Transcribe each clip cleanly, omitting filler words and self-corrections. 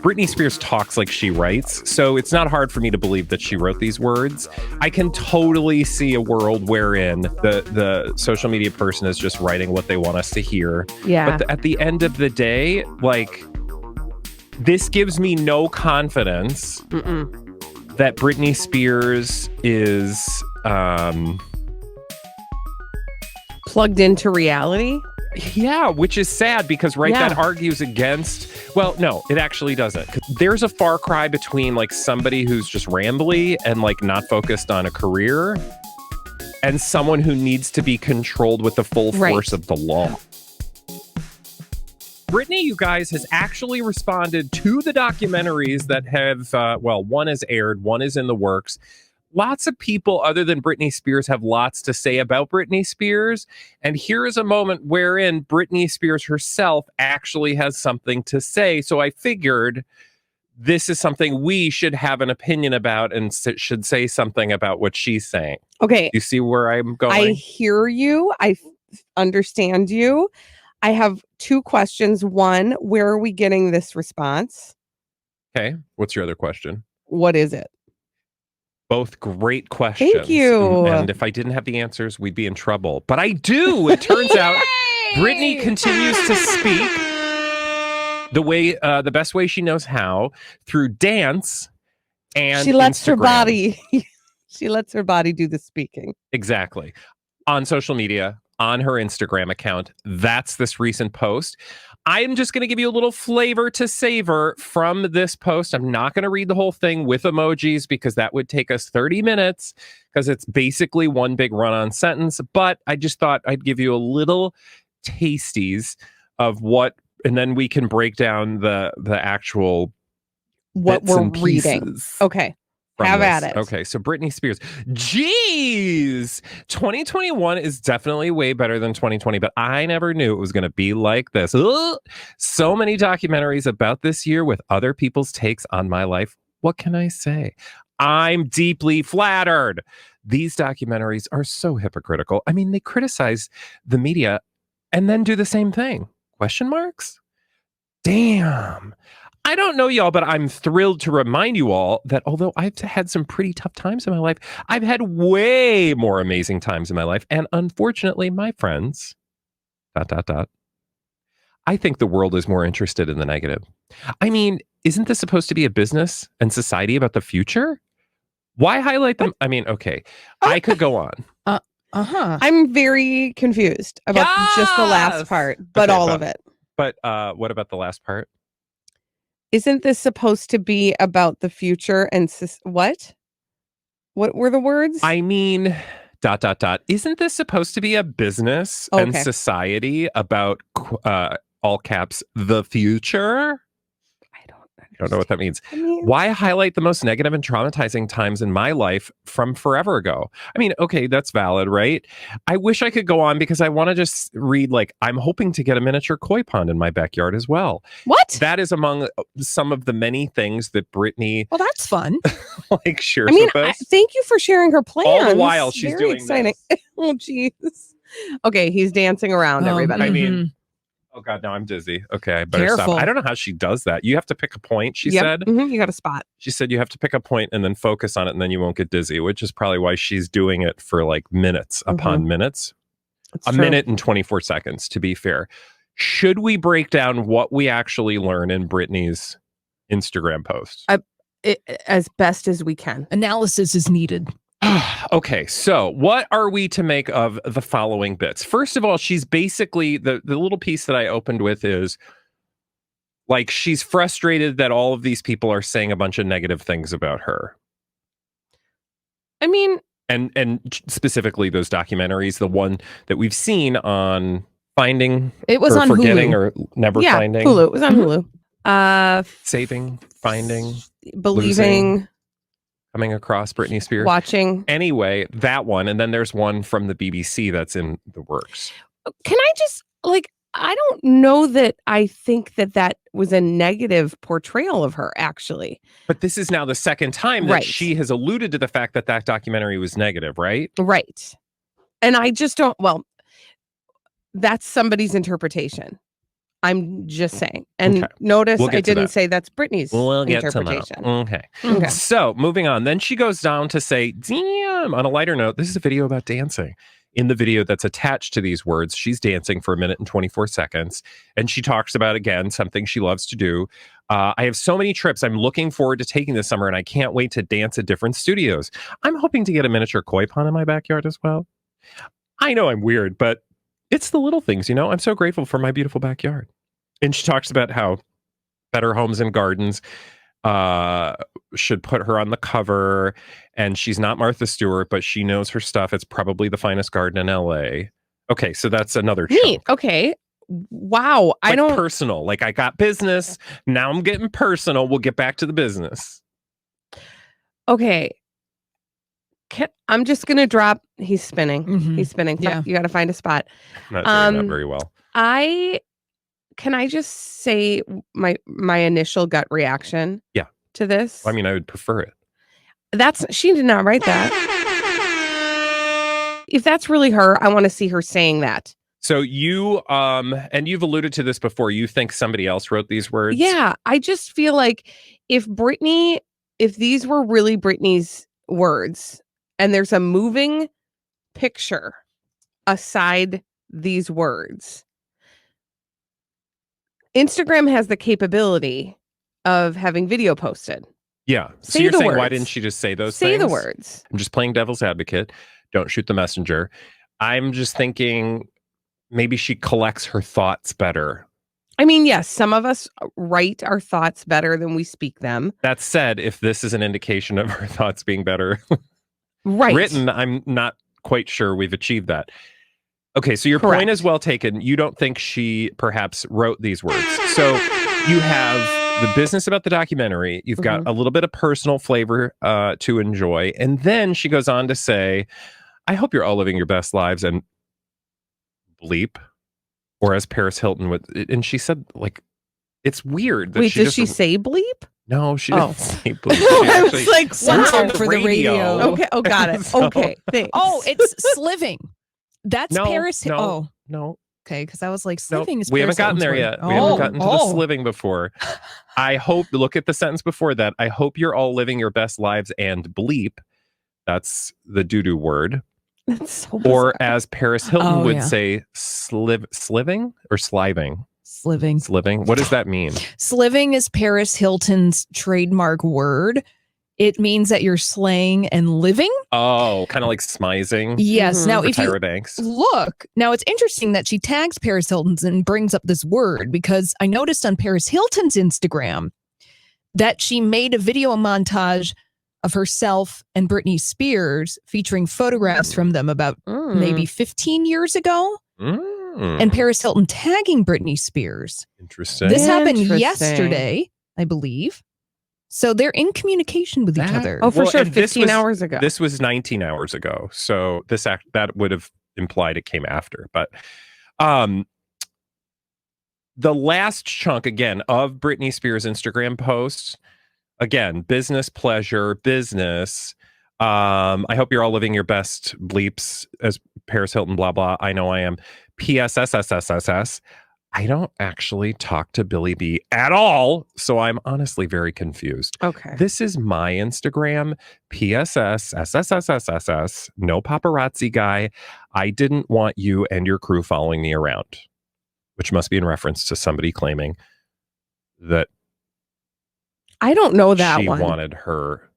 Britney Spears talks like she writes, so it's not hard for me to believe that she wrote these words. I can totally see a world wherein the social media person is just writing what they want us to hear. Yeah. But at the end of the day, like, this gives me no confidence that Britney Spears is plugged into reality. Yeah, which is sad because, that argues against... Well, no, it actually doesn't. There's a far cry between, like, somebody who's just rambly and, like, not focused on a career and someone who needs to be controlled with the full force of the law. Britney, you guys, has actually responded to the documentaries that have, one is aired, one is in the works. Lots of people other than Britney Spears have lots to say about Britney Spears. And here is a moment wherein Britney Spears herself actually has something to say. So I figured this is something we should have an opinion about and should say something about what she's saying. Okay. You see where I'm going? I hear you. I understand you. I have two questions. One, where are we getting this response? Okay. What's your other question? What is it? Both great questions. Thank you. And if I didn't have the answers, we'd be in trouble. But I do. It turns out Britney continues to speak the best way she knows how, through dance and she lets Instagram. her body. She lets her body do the speaking. Exactly. On social media, on her Instagram account. That's this recent post. I'm just going to give you a little flavor to savor from this post. I'm not going to read the whole thing with emojis because that would take us 30 minutes because it's basically one big run-on sentence. But I just thought I'd give you a little tasties of what, and then we can break down the actual what we're reading. Okay. Have at it. Okay, so Britney Spears. Jeez! 2021 is definitely way better than 2020, but I never knew it was going to be like this. Ugh! So many documentaries about this year with other people's takes on my life. What can I say? I'm deeply flattered. These documentaries are so hypocritical. I mean, they criticize the media and then do the same thing. Question marks? Damn. I don't know, y'all, but I'm thrilled to remind you all that although I've had some pretty tough times in my life, I've had way more amazing times in my life. And unfortunately, my friends, ... I think the world is more interested in the negative. I mean, isn't this supposed to be a business and society about the future? Why highlight them? I mean, okay, I could go on. I'm very confused about just the last part, but all of it. But what about the last part? Isn't this supposed to be about the future and what? What were the words? I mean, ... Isn't this supposed to be a business and society about all caps the future? I don't know what that means. I mean, why highlight the most negative and traumatizing times in my life from forever ago? I mean, okay, that's valid, right? I wish I could go on because I want to just read, like, I'm hoping to get a miniature koi pond in my backyard as well. What? That is among some of the many things that Britney... Well, that's fun. like, shares with us. Thank you for sharing her plans. All the while she's very doing exciting. this. Oh, jeez. Okay, he's dancing around, everybody. I mean... Oh, God, now I'm dizzy. Okay, I better stop. I don't know how she does that. You have to pick a point, she said. You got a spot. She said you have to pick a point and then focus on it and then you won't get dizzy, which is probably why she's doing it for like minutes upon minutes. That's true. Minute and 24 seconds, to be fair. Should we break down what we actually learn in Britney's Instagram post? As best as we can. Analysis is needed. Okay, so what are we to make of the following bits? First of all, she's basically, the little piece that I opened with is, like, she's frustrated that all of these people are saying a bunch of negative things about her. I mean... And specifically those documentaries, the one that we've seen on Finding... It was on Forgetting Hulu. Or Never Finding. Hulu. It was on Hulu. Saving, Finding, Believing... Losing. Coming across Britney Spears. Watching. Anyway, that one. And then there's one from the BBC that's in the works. Can I just, like, I don't know that I think that was a negative portrayal of her, actually. But this is now the second time that she has alluded to the fact that documentary was negative, right? Right. And I just don't, well, that's somebody's interpretation. I'm just saying. And Okay. notice We'll get I to didn't that. say that's Brittany's We'll get to interpretation. that. Okay. Okay. So moving on. Then she goes down to say, damn, on a lighter note, this is a video about dancing. In the video that's attached to these words, she's dancing for 1 minute and 24 seconds. And she talks about, again, something she loves to do. I have so many trips I'm looking forward to taking this summer, and I can't wait to dance at different studios. I'm hoping to get a miniature koi pond in my backyard as well. I know I'm weird, but it's the little things, I'm so grateful for my beautiful backyard. And she talks about how Better Homes and Gardens should put her on the cover, and she's not Martha Stewart, but she knows her stuff. It's probably the finest garden in LA. Okay, so that's another Neat. chunk. Okay. Wow. I don't personal. Like, I got business. Now I'm getting personal. We'll get back to the business. Okay. I'm just gonna drop. He's spinning. Mhm. He's spinning. Yeah. You got to find a spot. Not doing that very well. Can I just say my initial gut reaction? Yeah. To this. I mean, I would prefer it. She did not write that. If that's really her, I want to see her saying that. So you and you've alluded to this before. You think somebody else wrote these words? Yeah, I just feel like if these were really Britney's words, and there's a moving picture aside these words, Instagram has the capability of having video posted. Yeah. So Say you're the saying, why words. didn't she just say those Say things? the words. I'm just playing devil's advocate. Don't shoot the messenger. I'm just thinking maybe she collects her thoughts better. I mean, yes, some of us write our thoughts better than we speak them. That said, if this is an indication of her thoughts being better written, I'm not quite sure we've achieved that. Okay, so your point is well taken. You don't think she perhaps wrote these words. So you have the business about the documentary. You've got a little bit of personal flavor to enjoy. And then she goes on to say, I hope you're all living your best lives and bleep. Or as Paris Hilton would, and she said, like, it's weird. That Wait, does she say bleep? No, she didn't say bleep. I was like, wow. For the radio. Okay, oh, got it. So- Okay, thanks. Oh, it's sliving. That's No, Paris. no, no. Okay, because I was like, No, sliving is we haven't Paris gotten there Hilton's yet. word. We haven't gotten to the Oh. sliving before. I hope, look at the sentence before that. I hope you're all living your best lives and bleep. That's the doo-doo word. That's so bizarre. Or as Paris Hilton would yeah. say, sliving or sliving? Sliving. Sliving. What does that mean? Sliving is Paris Hilton's trademark word. It means that you're slaying and living. Oh, kind of like smizing. Yes. Mhm. Now, For if you Tyra Banks. look, now it's interesting that she tags Paris Hilton's and brings up this word, because I noticed on Paris Hilton's Instagram that she made a video montage of herself and Britney Spears featuring photographs from them about maybe 15 years ago. And Paris Hilton tagging Britney Spears. Interesting. This happened Interesting. yesterday, I believe. So they're in communication with each other. Oh, for Well, sure. and this 15 was- hours ago. This was 19 hours ago. So that would have implied it came after. But the last chunk, again, of Britney Spears' Instagram posts, again, business, pleasure, business. I hope you're all living your best bleeps as Paris Hilton, blah, blah. I know I am. PSSSSSS. I don't actually talk to Billy B at all. So I'm honestly very confused. Okay. This is my Instagram, PSSSSSSS. No paparazzi guy. I didn't want you and your crew following me around, which must be in reference to somebody claiming that I don't know that she one. wanted her,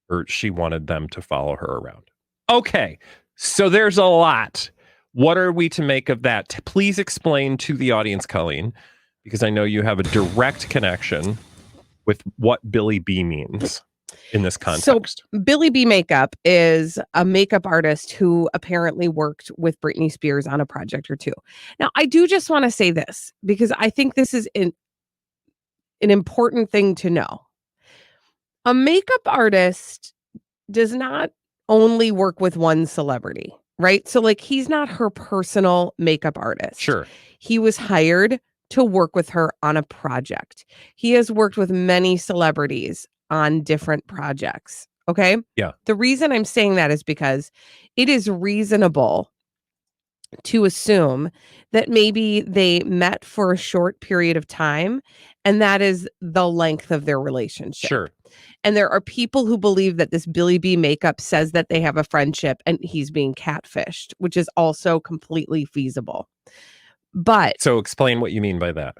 or she wanted them to follow her around. Okay, so there's a lot. What are we to make of that? Please explain to the audience, Colleen, because I know you have a direct connection with what Billy B means in this context. So Billy B Makeup is a makeup artist who apparently worked with Britney Spears on a project or two. Now, I do just want to say this because I think this is an important thing to know. A makeup artist does not only work with one celebrity, right? So like he's not her personal makeup artist. Sure. He was hired to work with her on a project. He has worked with many celebrities on different projects. Okay. Yeah. The reason I'm saying that is because it is reasonable to assume that maybe they met for a short period of time, and that is the length of their relationship. Sure. And there are people who believe that this Billy B makeup says that they have a friendship and he's being catfished, which is also completely feasible. But So explain what you mean by that.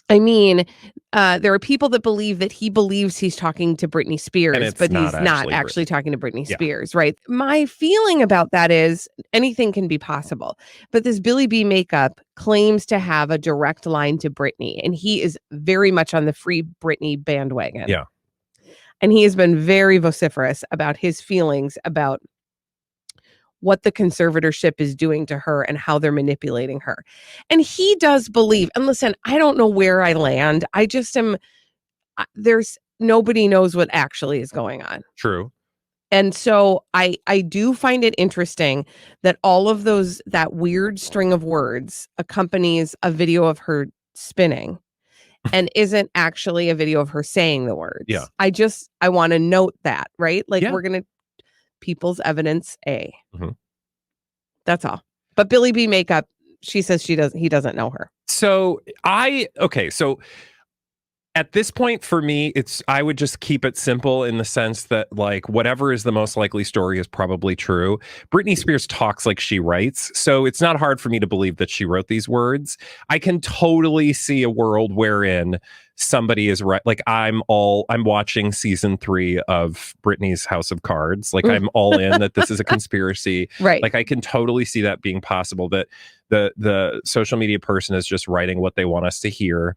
I mean, there are people that believe that he believes he's talking to Britney Spears, it's but not he's not actually actually talking to Britney Yeah. Spears, right? My feeling about that is anything can be possible. But this Billy B makeup claims to have a direct line to Britney, and he is very much on the free Britney bandwagon. Yeah. And he has been very vociferous about his feelings about what the conservatorship is doing to her and how they're manipulating her. And he does believe, and listen, I don't know where I land. I just am, there's nobody knows what actually is going on. True. And so I do find it interesting that all of that weird string of words accompanies a video of her spinning and isn't actually a video of her saying the words. Yeah. I want to note that, right? Like Yeah. we're going to people's evidence A. Mhm. That's all. But Billy B makeup, she says he doesn't know her. So at this point for me, I would just keep it simple in the sense that like whatever is the most likely story is probably true. Britney Spears talks like she writes, so it's not hard for me to believe that she wrote these words. I can totally see a world wherein somebody is right. Like I'm watching season 3 of Britney's House of Cards. Like I'm all in that this is a conspiracy. Right. Like I can totally see that being possible, that the social media person is just writing what they want us to hear.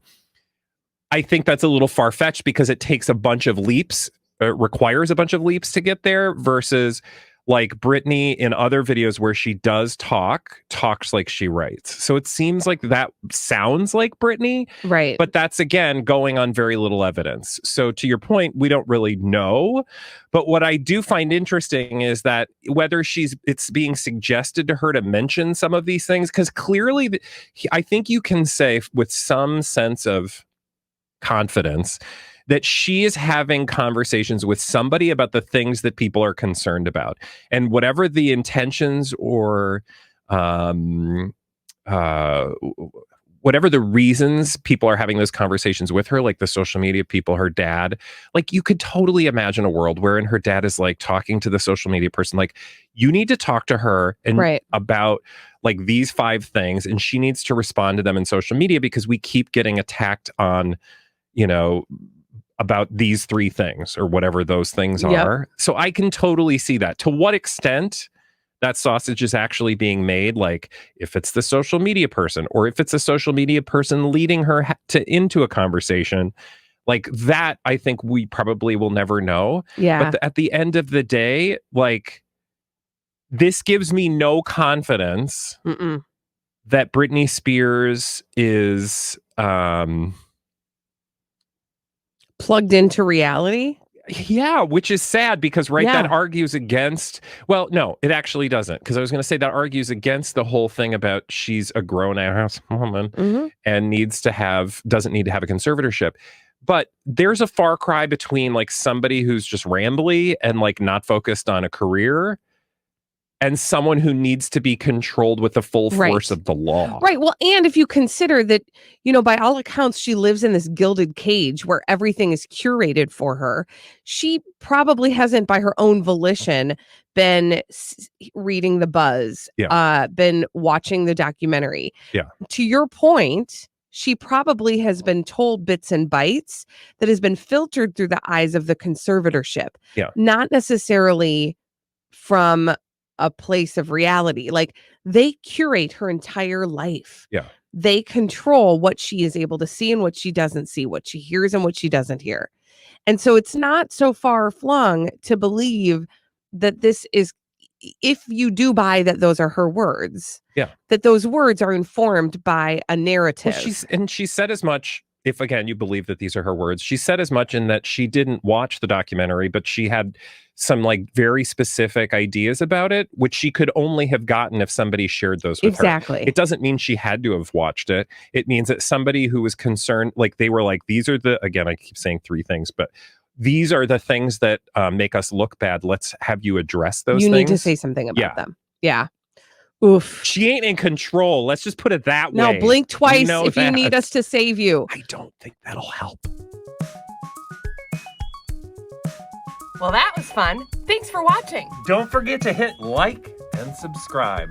I think that's a little far-fetched because it takes a bunch of leaps, requires a bunch of leaps to get there versus like Britney in other videos where she does talks like she writes. So it seems like that sounds like Britney, Right. but that's again going on very little evidence. So to your point, we don't really know. But what I do find interesting is that whether it's being suggested to her to mention some of these things, because clearly I think you can say with some sense of confidence that she is having conversations with somebody about the things that people are concerned about, and whatever the intentions or whatever the reasons people are having those conversations with her, like the social media people, her dad, like you could totally imagine a world wherein her dad is like talking to the social media person, like you need to talk to her and about like these 5 things, and she needs to respond to them in social media because we keep getting attacked on, about these 3 things or whatever those things are. So I can totally see that. To what extent that sausage is actually being made, like if it's the social media person or if it's a social media person leading her into a conversation, like that, I think we probably will never know. Yeah. But at the end of the day, like this gives me no confidence that Britney Spears is plugged into reality. Yeah, which is sad because that argues against, well, no, it actually doesn't, because I was going to say that argues against the whole thing about she's a grown-ass woman and doesn't need to have a conservatorship. But there's a far cry between like somebody who's just rambly and like not focused on a career and someone who needs to be controlled with the full force of the law. Right. Well, and if you consider that, by all accounts, she lives in this gilded cage where everything is curated for her. She probably hasn't, by her own volition, been reading the buzz, been watching the documentary. Yeah. To your point, she probably has been told bits and bytes that has been filtered through the eyes of the conservatorship. Yeah. Not necessarily from a place of reality. Like they curate her entire life. Yeah. They control what she is able to see and what she doesn't see, what she hears and what she doesn't hear. And so it's not so far flung to believe that this is, if you do buy that those are her words, that those words are informed by a narrative. Well, she said as much, if again you believe that these are her words, she said as much in that she didn't watch the documentary, but she had some like very specific ideas about it, which she could only have gotten if somebody shared those with her. It doesn't mean she had to have watched it. It means that somebody who was concerned, like they were like, these are again, I keep saying 3 things, but these are the things that make us look bad. Let's have you address those things. You need to say something about them. Yeah. Oof. She ain't in control. Let's just put it that Now way. blink twice know if you need that. us to save you. I don't think that'll help. Well, that was fun. Thanks for watching. Don't forget to hit like and subscribe.